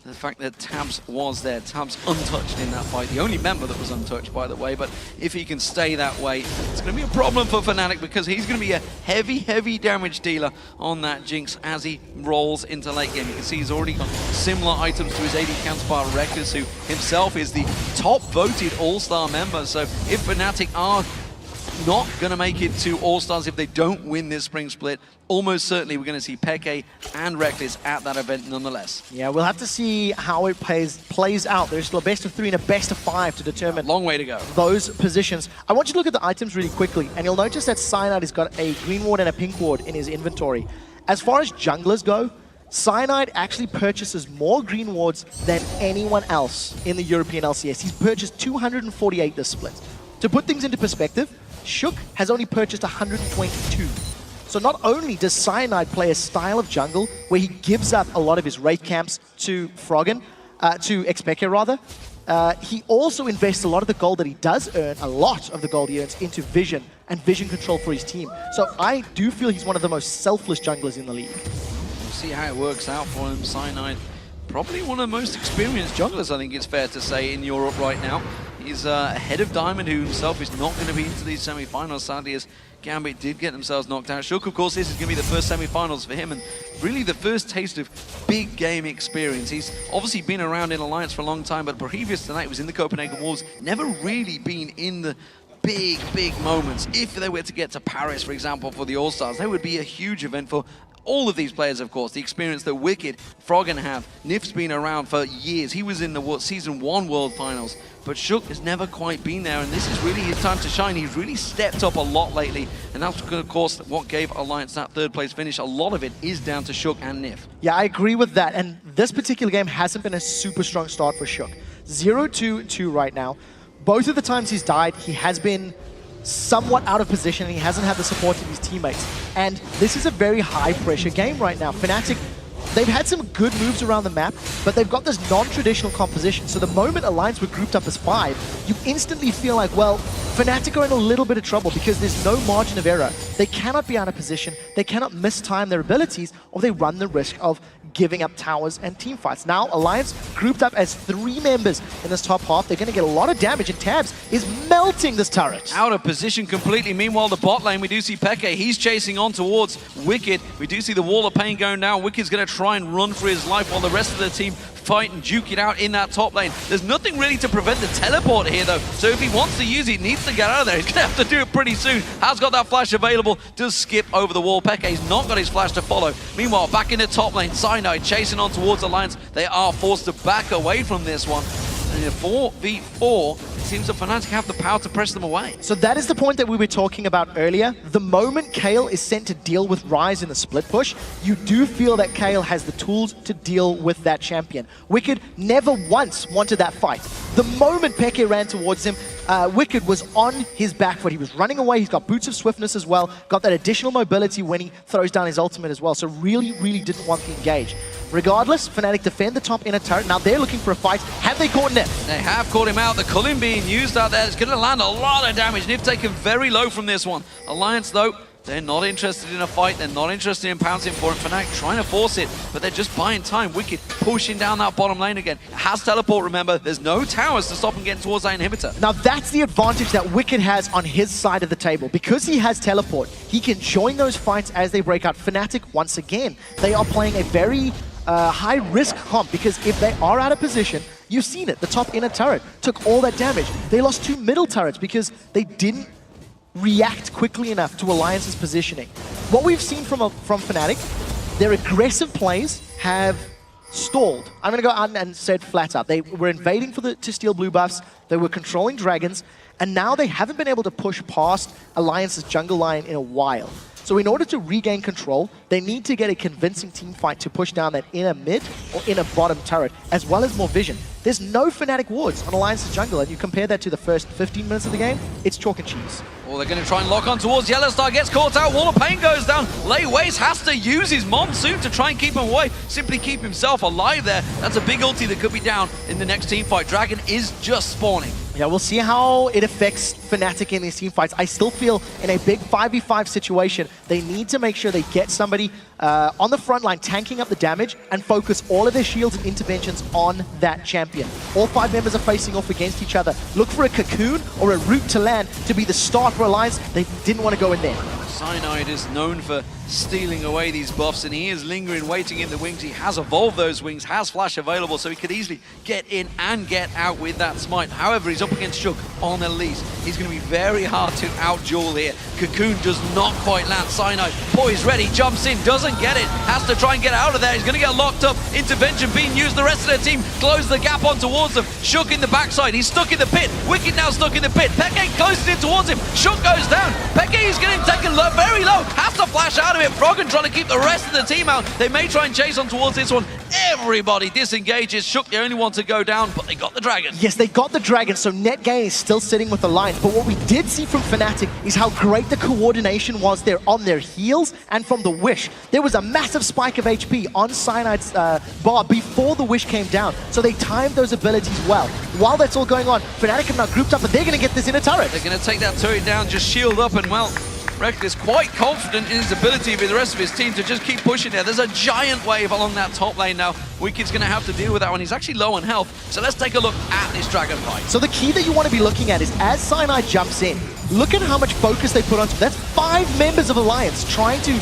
[SPEAKER 1] The fact that Tabs was there, Tabs untouched in that fight, the only member that was untouched, by the way, but if he can stay that way, it's going to be a problem for Fnatic because he's going to be a heavy damage dealer on that Jinx as he rolls into late game. You can see he's already got similar items to his AD counterpart Reckless, who himself is the top voted All-Star member, so if Fnatic are not going to make it to All-Stars if they don't win this spring split, almost certainly we're going to see Peke and Reckless at that event nonetheless.
[SPEAKER 2] Yeah, we'll have to see how it plays out. There's still a best of 3 and a best of 5 to determine
[SPEAKER 1] long way to go.
[SPEAKER 2] Those positions. I want you to look at the items really quickly, and you'll notice that Cyanide has got a green ward and a pink ward in his inventory. As far as junglers go, Cyanide actually purchases more green wards than anyone else in the European LCS. He's purchased 248 this split. To put things into perspective, Shook has only purchased 122. So not only does Cyanide play a style of jungle where he gives up a lot of his Wraith camps to Froggen, to Xpeke rather, he also invests a lot of the gold that he does earn, a lot of the gold he earns, into vision and vision control for his team. So I do feel he's one of the most selfless junglers in the league.
[SPEAKER 1] We'll see how it works out for him. Cyanide, probably one of the most experienced junglers, I think it's fair to say, in Europe right now. He's ahead of Diamond, who himself is not going to be into these semi-finals, sadly, as Gambit did get themselves knocked out. Shook, of course, this is going to be the first semi-finals for him, and really the first taste of big game experience. He's obviously been around in Alliance for a long time, but previous to that, he was in the Copenhagen Wars, never really been in the big, big moments. If they were to get to Paris, for example, for the All-Stars, that would be a huge event for all of these players, of course. The experience that Wicked, Froggen have. Nif's been around for years. He was in the Season 1 World Finals, but Shook has never quite been there, and this is really his time to shine. He's really stepped up a lot lately, and that's, of course, what gave Alliance that third place finish. A lot of it is down to Shook and Nif.
[SPEAKER 2] Yeah, I agree with that, and this particular game hasn't been a super strong start for Shook. 0-2-2 right now. Both of the times he's died, he has been somewhat out of position and he hasn't had the support of his teammates. And this is a very high pressure game right now. Fnatic, they've had some good moves around the map, but they've got this non-traditional composition. So the moment Alliance were grouped up as 5, you instantly feel like, well, Fnatic are in a little bit of trouble because there's no margin of error. They cannot be out of position, they cannot mistime their abilities, or they run the risk of giving up towers and team fights. Now, Alliance grouped up as 3 members in this top half. They're going to get a lot of damage, and Tabs is melting this turret.
[SPEAKER 1] Out of position completely. Meanwhile, the bot lane, we do see Peke. He's chasing on towards Wicked. We do see the wall of pain going down. Wicked's going to try and run for his life while the rest of the team fight and duke it out in that top lane. There's nothing really to prevent the teleport here, though. So if he wants to use it, he needs to get out of there. He's going to have to do it pretty soon. Has got that flash available. Does skip over the wall. Peke's not got his flash to follow. Meanwhile, back in the top lane, Cyanide chasing on towards Alliance. They are forced to back away from this one. And in a 4v4, it seems that Fnatic have the power to press them away.
[SPEAKER 2] So that is the point that we were talking about earlier. The moment Kayle is sent to deal with Ryze in the split push, you do feel that Kayle has the tools to deal with that champion. Wicked never once wanted that fight. The moment Peke ran towards him, Wicked was on his back foot. He was running away. He's got boots of swiftness as well. Got that additional mobility when he throws down his ultimate as well. So really, really didn't want to engage. Regardless, Fnatic defend the top inner turret. Now they're looking for a fight. Have they caught Nif?
[SPEAKER 1] They have caught him out. The culling being used out there is going to land a lot of damage. Nif taken very low from this one. Alliance, though, they're not interested in a fight. They're not interested in pouncing for it. Fnatic trying to force it, but they're just buying time. Wicked pushing down that bottom lane again. It has teleport, remember. There's no towers to stop him getting towards that inhibitor.
[SPEAKER 2] Now that's the advantage that Wicked has on his side of the table. Because he has teleport, he can join those fights as they break out. Fnatic, once again, they are playing a very high-risk comp, because if they are out of position, you've seen it. The top inner turret took all that damage. They lost 2 middle turrets because they didn't react quickly enough to Alliance's positioning. What we've seen from Fnatic, their aggressive plays have stalled. I'm going to go out and say it flat out. They were invading to steal blue buffs. They were controlling dragons, and now they haven't been able to push past Alliance's jungle line in a while. So in order to regain control, they need to get a convincing team fight to push down that inner mid or inner bottom turret, as well as more vision. There's no Fnatic wards on Alliance's jungle, and you compare that to the first 15 minutes of the game, it's chalk and cheese.
[SPEAKER 1] Well, they're going to try and lock on towards Yellowstar, gets caught out, Wall of Pain goes down. Lei Weiss has to use his Monsoon to try and keep him away, simply keep himself alive there. That's a big ulti that could be down in the next team fight. Dragon is just spawning.
[SPEAKER 2] Yeah, we'll see how it affects Fnatic in these team fights. I still feel in a big 5v5 situation, they need to make sure they get somebody on the front line tanking up the damage and focus all of their shields and interventions on that champion. All 5 members are facing off against each other. Look for a cocoon or a route to land to be the start for Alliance. They didn't want to go in there.
[SPEAKER 1] Cyanide is known for stealing away these buffs, and he is lingering, waiting in the wings. He has evolved those wings, has flash available, so he could easily get in and get out with that smite. However, he's up against Shook on Elise. He's going to be very hard to out-duel here. Cocoon does not quite land. Cyanide, poised, ready, jumps in, doesn't get it, has to try and get out of there. He's going to get locked up. Intervention being used. The rest of the team close the gap on towards them. Shook in the backside. He's stuck in the pit. Wicked now stuck in the pit. Peke closes in towards him. Shook goes down. Peke is getting taken low, very low. Has to flash out of it. Froggen trying to keep the rest of the team out. They may try and chase on towards this one. Everybody disengages. Shook the only one to go down, but they got the dragon.
[SPEAKER 2] Yes, they got the dragon, so net gain is still sitting with the Alliance. But what we did see from Fnatic is how great the coordination was there on their heels and from the Wish. There was a massive spike of HP on Cyanide's bar before the Wish came down, so they timed those abilities well. While that's all going on, Fnatic have now grouped up, and they're going to get this inner turret.
[SPEAKER 1] They're going to take that turret down, just shield up, and well, Rex is quite confident in his ability with the rest of his team to just keep pushing there. There's a giant wave along that top lane now. Wicked's going to have to deal with that one. He's actually low on health, so let's take a look at this dragon fight.
[SPEAKER 2] So the key that you want to be looking at is as Cyanide jumps in, look at how much focus they put onto him. That's 5 members of Alliance trying to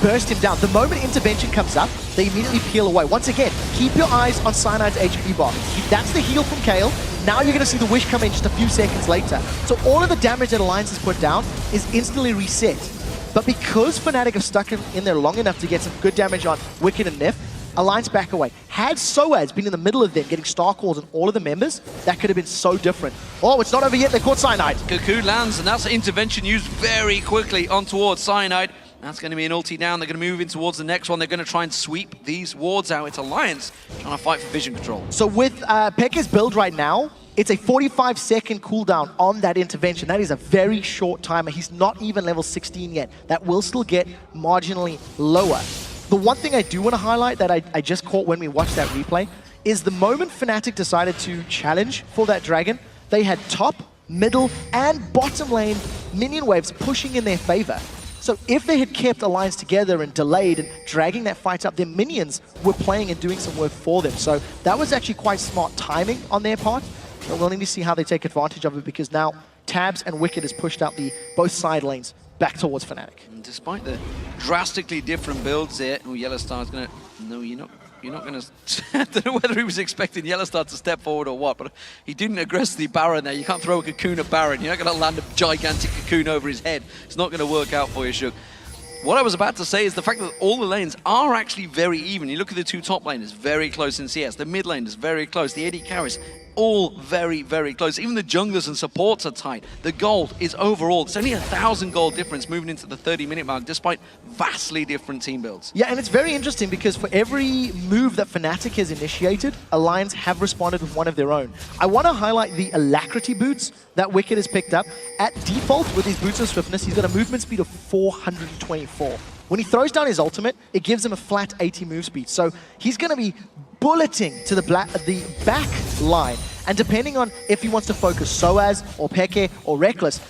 [SPEAKER 2] burst him down. The moment intervention comes up, they immediately peel away. Once again, keep your eyes on Cyanide's HP bar. That's the heal from Kayle. Now you're going to see the Wish come in just a few seconds later. So all of the damage that Alliance has put down is instantly reset. But because Fnatic have stuck in there long enough to get some good damage on Wicked and Nif, Alliance back away. Had Soaz been in the middle of them, getting star calls on all of the members, that could have been so different. Oh, it's not over yet. They caught Cyanide.
[SPEAKER 1] Cuckoo lands, and that's intervention used very quickly on towards Cyanide. That's going to be an ulti down. They're going to move in towards the next one. They're going to try and sweep these wards out. It's Alliance trying to fight for vision control.
[SPEAKER 2] So with Pekka's build right now, it's a 45-second cooldown on that intervention. That is a very short timer. He's not even level 16 yet. That will still get marginally lower. The one thing I do want to highlight that I just caught when we watched that replay is the moment Fnatic decided to challenge for that dragon, they had top, middle, and bottom lane minion waves pushing in their favor. So if they had kept Alliance together and delayed and dragging that fight up, their minions were playing and doing some work for them. So that was actually quite smart timing on their part. But we'll need to see how they take advantage of it, because now Tabs and Wicked has pushed out both side lanes back towards Fnatic.
[SPEAKER 1] And despite the drastically different builds there, Yellowstar's going to... No, you're not going to... I don't know whether he was expecting Yellowstar to step forward or what, but he didn't aggressively Baron there. You can't throw a cocoon at Baron. You're not going to land a gigantic cocoon over his head. It's not going to work out for you, Shook. What I was about to say is the fact that all the lanes are actually very even. You look at the 2 top laners, very close in CS. The mid lane is very close. The AD carries, all very, very close. Even the junglers and supports are tight. The gold is overall, it's only 1,000 gold difference moving into the 30-minute mark, despite vastly different team builds.
[SPEAKER 2] Yeah, and it's very interesting because for every move that Fnatic has initiated, Alliance have responded with one of their own. I want to highlight the Alacrity boots that Wicked has picked up. At default, with his boots of swiftness, he's got a movement speed of 424. When he throws down his ultimate, it gives him a flat 80 move speed. So he's going to be bulleting to the back line. And depending on if he wants to focus Soaz or Peke or Reckless,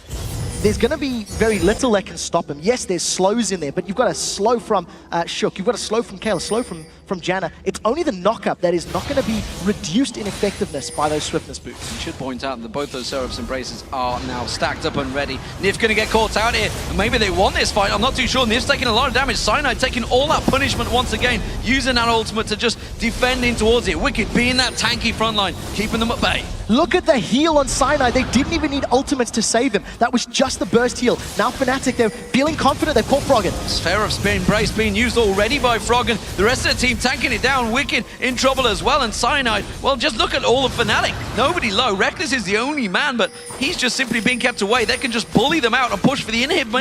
[SPEAKER 2] there's going to be very little that can stop him. Yes, there's slows in there, but you've got a slow from Shook, you've got a slow from Kayle, slow from Janna. It's only the knockup that is not going to be reduced in effectiveness by those swiftness boots.
[SPEAKER 1] You should point out that both those Seraph's Embraces are now stacked up and ready. Nif going to get caught out here, and maybe they won this fight, I'm not too sure. Nif's taking a lot of damage. Cyanide taking all that punishment once again, using that ultimate to just defend in towards it. Wicked being that tanky front line, keeping them at bay.
[SPEAKER 2] Look at the heal on Cyanide. They didn't even need ultimates to save him. That was just the burst heal. Now Fnatic, they're feeling confident. They've caught Froggen.
[SPEAKER 1] Seraph's Embrace being used already by Froggen. The rest of the team tanking it down. Wicked in trouble as well. And Cyanide, well, just look at all of Fnatic. Nobody low. Reckless is the only man, but he's just simply being kept away. They can just bully them out and push for the inhib.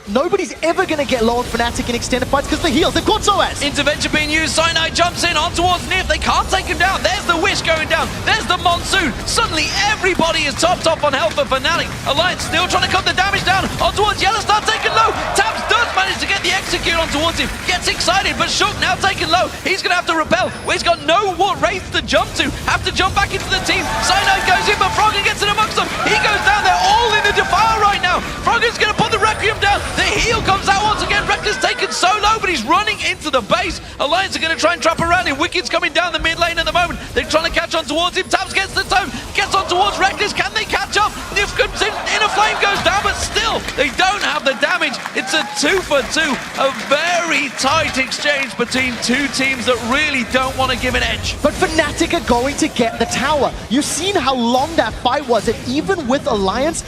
[SPEAKER 2] Nobody's ever going to get low on Fnatic in extended fights because the heals. They've caught Soaz.
[SPEAKER 1] Intervention being used. Cyanide jumps in on towards Nif. They can't take him down. There's the Wish going down. There's the Monsoon. Suddenly everybody is topped off on health for Fnatic. Alliance still trying to cut the damage down on towards Yellowstar, taken low. Tabs does manage to get the execute on towards him. Gets excited, but Shook now taken low. He's going to have to repel. He's got no wraith to jump to. Have to jump back into the team. Cyanide goes in, but Froggen gets in amongst them. He goes down. They're all in the Defile right now. Froggen's going to put the Requiem down. The heal comes out once again. Reckless taken so low, but he's running into the base. Alliance are going to try and trap around him. Wicked's coming down the mid lane at the moment. They're trying to catch on towards him. Tabs gets the tome. Gets on towards Reckless. Can they catch up? Nif comes in. Inner Flame goes down, but still, they don't have the damage. It's a 2 for 2. A very tight exchange between two teams that really don't want to give an edge.
[SPEAKER 2] But Fnatic are going to get the tower. You've seen how long that fight was, and even with Alliance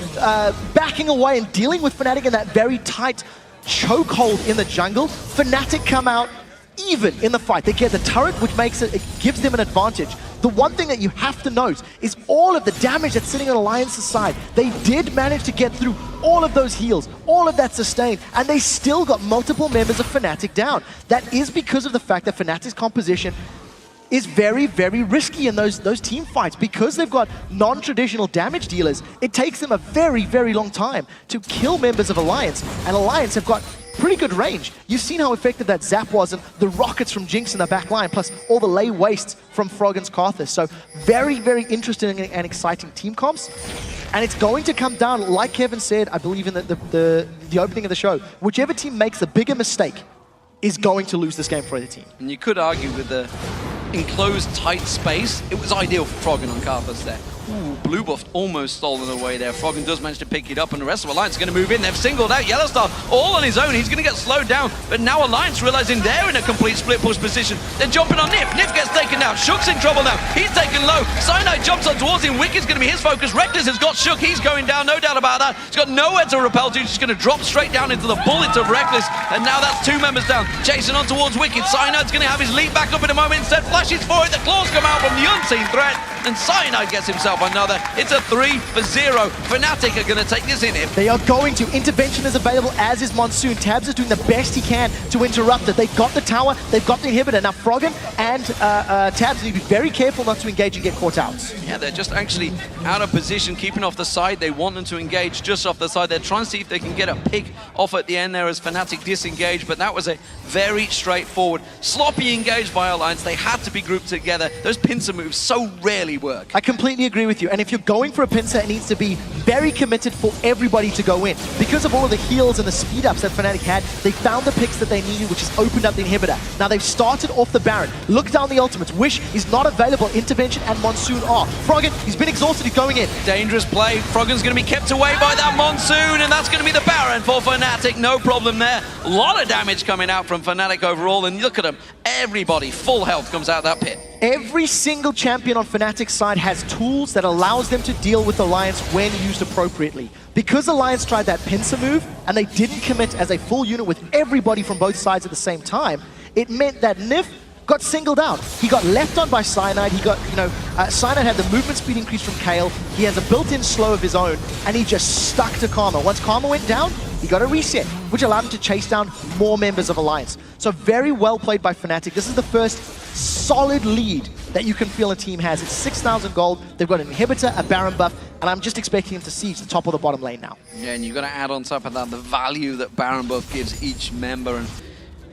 [SPEAKER 2] backing away and dealing with Fnatic in that very tight chokehold in the jungle, Fnatic come out even in the fight. They get the turret, which it gives them an advantage. The one thing that you have to note is all of the damage that's sitting on Alliance's side. They did manage to get through all of those heals, all of that sustain, and they still got multiple members of Fnatic down. That is because of the fact that Fnatic's composition is very, very risky in those team fights. Because they've got non-traditional damage dealers, it takes them a very, very long time to kill members of Alliance, and Alliance have got pretty good range. You've seen how effective that zap was, and the rockets from Jinx in the back line, plus all the lay wastes from Froggen's Karthus. So very, very interesting and exciting team comps. And it's going to come down, like Kevin said, I believe in the opening of the show, whichever team makes the bigger mistake is going to lose this game for the team.
[SPEAKER 1] And you could argue with the enclosed tight space, it was ideal for Froggen on Karthus there. Ooh, blue buff almost stolen away there. Froggen does manage to pick it up, and the rest of Alliance are going to move in. They've singled out Yellowstar all on his own. He's going to get slowed down, but now Alliance realizing they're in a complete split push position. They're jumping on Nif. Nif gets taken down. Shook's in trouble now. He's taken low. Cyanide jumps on towards him. Wicked's going to be his focus. Reckless has got Shook. He's going down, no doubt about that. He's got nowhere to repel to. He's just going to drop straight down into the bullets of Reckless, and now that's 2 members down. Chasing on towards Wicked. Cyanide's going to have his lead back up in a moment. Instead, flashes for it. The claws come out from the unseen threat, and Cyanide gets himself another. It's a 3-0. Fnatic are going to take this in if
[SPEAKER 2] they are going to. Intervention is available, as is Monsoon. Tabs is doing the best he can to interrupt it. They've got the tower, they've got the inhibitor. Now Froggen and Tabs need to be very careful not to engage and get caught out.
[SPEAKER 1] Yeah, they're just actually out of position, keeping off the side. They want them to engage just off the side. They're trying to see if they can get a pick off at the end there as Fnatic disengage, but that was a very straightforward, sloppy engage by Alliance. They had to be grouped together. Those pincer moves so rarely work.
[SPEAKER 2] I completely agree with you. And if you're going for a pincer, it needs to be very committed for everybody to go in. Because of all of the heals and the speed ups that Fnatic had, they found the picks that they needed, which has opened up the inhibitor. Now they've started off the Baron. Look down the ultimates. Wish is not available. Intervention and Monsoon are. Froggen, he's been exhausted. He's going in.
[SPEAKER 1] Dangerous play. Froggen's going to be kept away by that Monsoon, and that's going to be the Baron for Fnatic. No problem there. A lot of damage coming out from Fnatic overall, and look at them. Everybody, full health comes out that pit.
[SPEAKER 2] Every single champion on Fnatic's side has tools that allows them to deal with Alliance when used appropriately. Because Alliance tried that pincer move, and they didn't commit as a full unit with everybody from both sides at the same time, it meant that Nif got singled out. He got left on by Cyanide. He got, Cyanide had the movement speed increase from Kayle. He has a built-in slow of his own, and he just stuck to Karma. Once Karma went down, he got a reset, which allowed him to chase down more members of Alliance. So very well played by Fnatic. This is the first solid lead that you can feel a team has. It's 6,000 gold. They've got an inhibitor, a Baron buff, and I'm just expecting him to siege the top or the bottom lane now.
[SPEAKER 1] Yeah, and you've got to add on top of that the value that Baron buff gives each member. And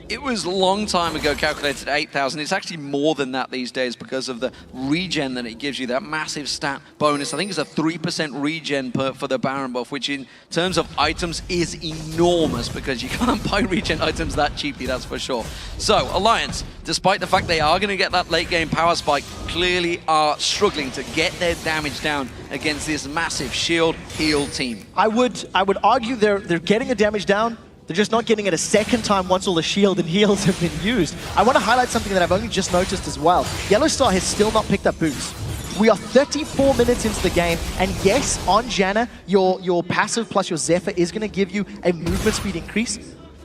[SPEAKER 1] it was a long time ago calculated at 8,000. It's actually more than that these days because of the regen that it gives you, that massive stat bonus. I think it's a 3% regen for the Baron buff, which in terms of items is enormous because you can't buy regen items that cheaply, that's for sure. So, Alliance, despite the fact they are going to get that late game power spike, clearly are struggling to get their damage down against this massive shield heal team.
[SPEAKER 2] I would argue they're getting the damage down. They're just not getting it a second time once all the shield and heals have been used. I want to highlight something that I've only just noticed as well. Yellowstar has still not picked up boots. We are 34 minutes into the game, and yes, on Janna, your passive plus your Zephyr is going to give you a movement speed increase.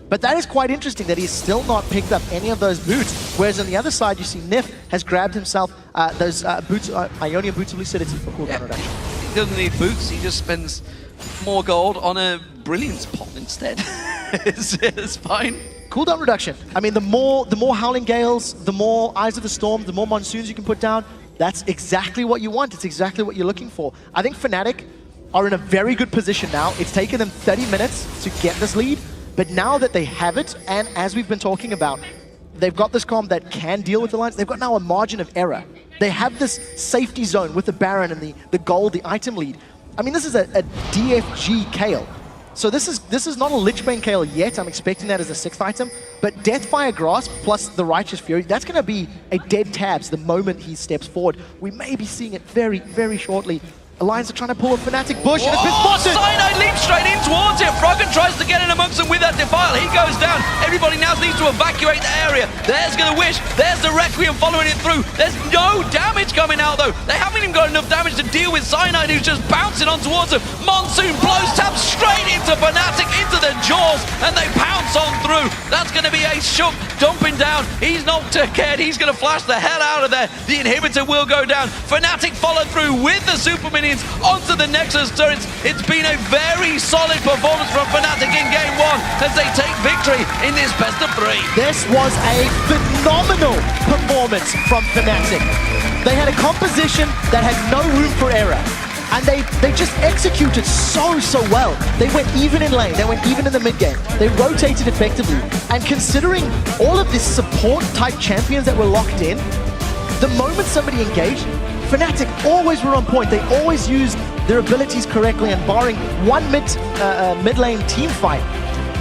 [SPEAKER 2] But that is quite interesting that he's still not picked up any of those boots. Whereas on the other side, you see Nif has grabbed himself those boots, Ionian boots of lucidity for cooldown reduction.
[SPEAKER 1] He doesn't need boots, he just spends more gold on a brilliance pot instead. it's fine.
[SPEAKER 2] Cooldown reduction. I mean, the more Howling Gales, the more Eyes of the Storm, the more Monsoons you can put down. That's exactly what you want. It's exactly what you're looking for. I think Fnatic are in a very good position now. It's taken them 30 minutes to get this lead, but now that they have it, and as we've been talking about, they've got this comp that can deal with the lines. They've got now a margin of error. They have this safety zone with the Baron and the gold, the item lead. I mean, this is a DFG Kayle. So this is not a Lichbane Kayle yet. I'm expecting that as a 6th item. But Deathfire Grasp plus the Righteous Fury, that's going to be a dead tabs the moment he steps forward. We may be seeing it very, very shortly. Alliance are trying to pull a Fnatic bush, and it's been spotted!
[SPEAKER 1] Cyanide leaps straight in towards it. Froggen tries to get in amongst them with that Defile. He goes down. Everybody now needs to evacuate the area. There's going to Wish. There's the Requiem following it through. There's no damage coming out, though. They haven't even got enough damage to deal with Cyanide, who's just bouncing on towards them. Monsoon blows tab straight into Fnatic, into the jaws, and they pounce on through. That's going to be a Shook dumping down. He's not scared. He's going to flash the hell out of there. The inhibitor will go down. Fnatic follow through with the Super Minions onto the Nexus turrets. It's been a very solid performance from Fnatic in game 1 as they take victory in this best of 3.
[SPEAKER 2] This was a phenomenal performance from Fnatic. They had a composition that had no room for error. And they just executed so well. They went even in lane, they went even in the mid game. They rotated effectively. And considering all of these support type champions that were locked in, the moment somebody engaged, Fnatic always were on point. They always used their abilities correctly, and barring one mid lane team fight,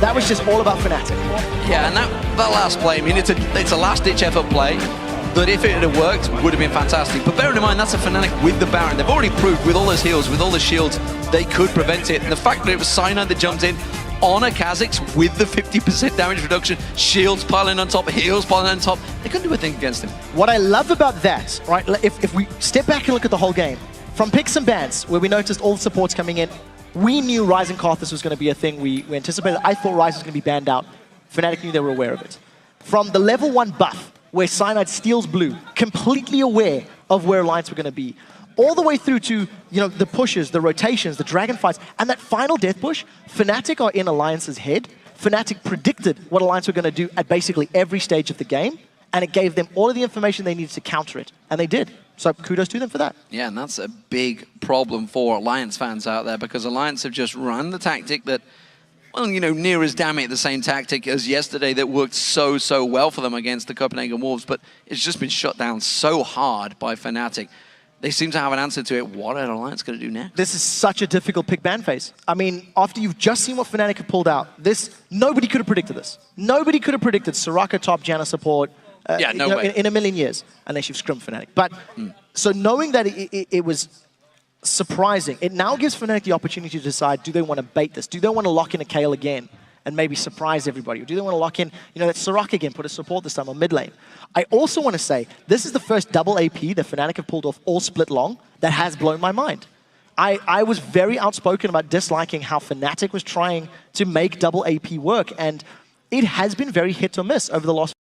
[SPEAKER 2] that was just all about Fnatic.
[SPEAKER 1] Yeah, and that last play, I mean, it's a last-ditch effort play. that if it had worked, would have been fantastic. But bearing in mind, that's a Fnatic with the Baron. They've already proved with all those heals, with all the shields, they could prevent it. And the fact that it was Cyanide that jumped in on a Kha'Zix with the 50% damage reduction, shields piling on top, heals piling on top, they couldn't do a thing against him.
[SPEAKER 2] What I love about that, right, if we step back and look at the whole game, from picks and bans, where we noticed all the supports coming in, we knew Ryze and Karthus was going to be a thing we anticipated. I thought Ryze was going to be banned out. Fnatic knew they were aware of it. From the level 1 buff, where Cyanide steals blue, completely aware of where Alliance were going to be, all the way through to the pushes, the rotations, the dragon fights, and that final death push, Fnatic are in Alliance's head. Fnatic predicted what Alliance were going to do at basically every stage of the game, and it gave them all of the information they needed to counter it, and they did. So kudos to them for that.
[SPEAKER 1] Yeah, and that's a big problem for Alliance fans out there, because Alliance have just run the tactic that, well, near as damn it the same tactic as yesterday that worked so well for them against the Copenhagen Wolves, but it's just been shut down so hard by Fnatic. They seem to have an answer to it. What are Alliance going to do next?
[SPEAKER 2] This is such a difficult pick ban phase. I mean, after you've just seen what Fnatic have pulled out, nobody could have predicted this. Nobody could have predicted Soraka top, Janna support,
[SPEAKER 1] no way.
[SPEAKER 2] in a million years, unless you've scrimmed Fnatic. But so knowing that it was surprising, it now gives Fnatic the opportunity to decide, do they want to bait this? Do they want to lock in a Kayle again and maybe surprise everybody? Or do they want to lock in, that Soraka again, put a support this time on mid lane? I also want to say, this is the first double AP that Fnatic have pulled off all split long that has blown my mind. I was very outspoken about disliking how Fnatic was trying to make double AP work, and it has been very hit or miss over the last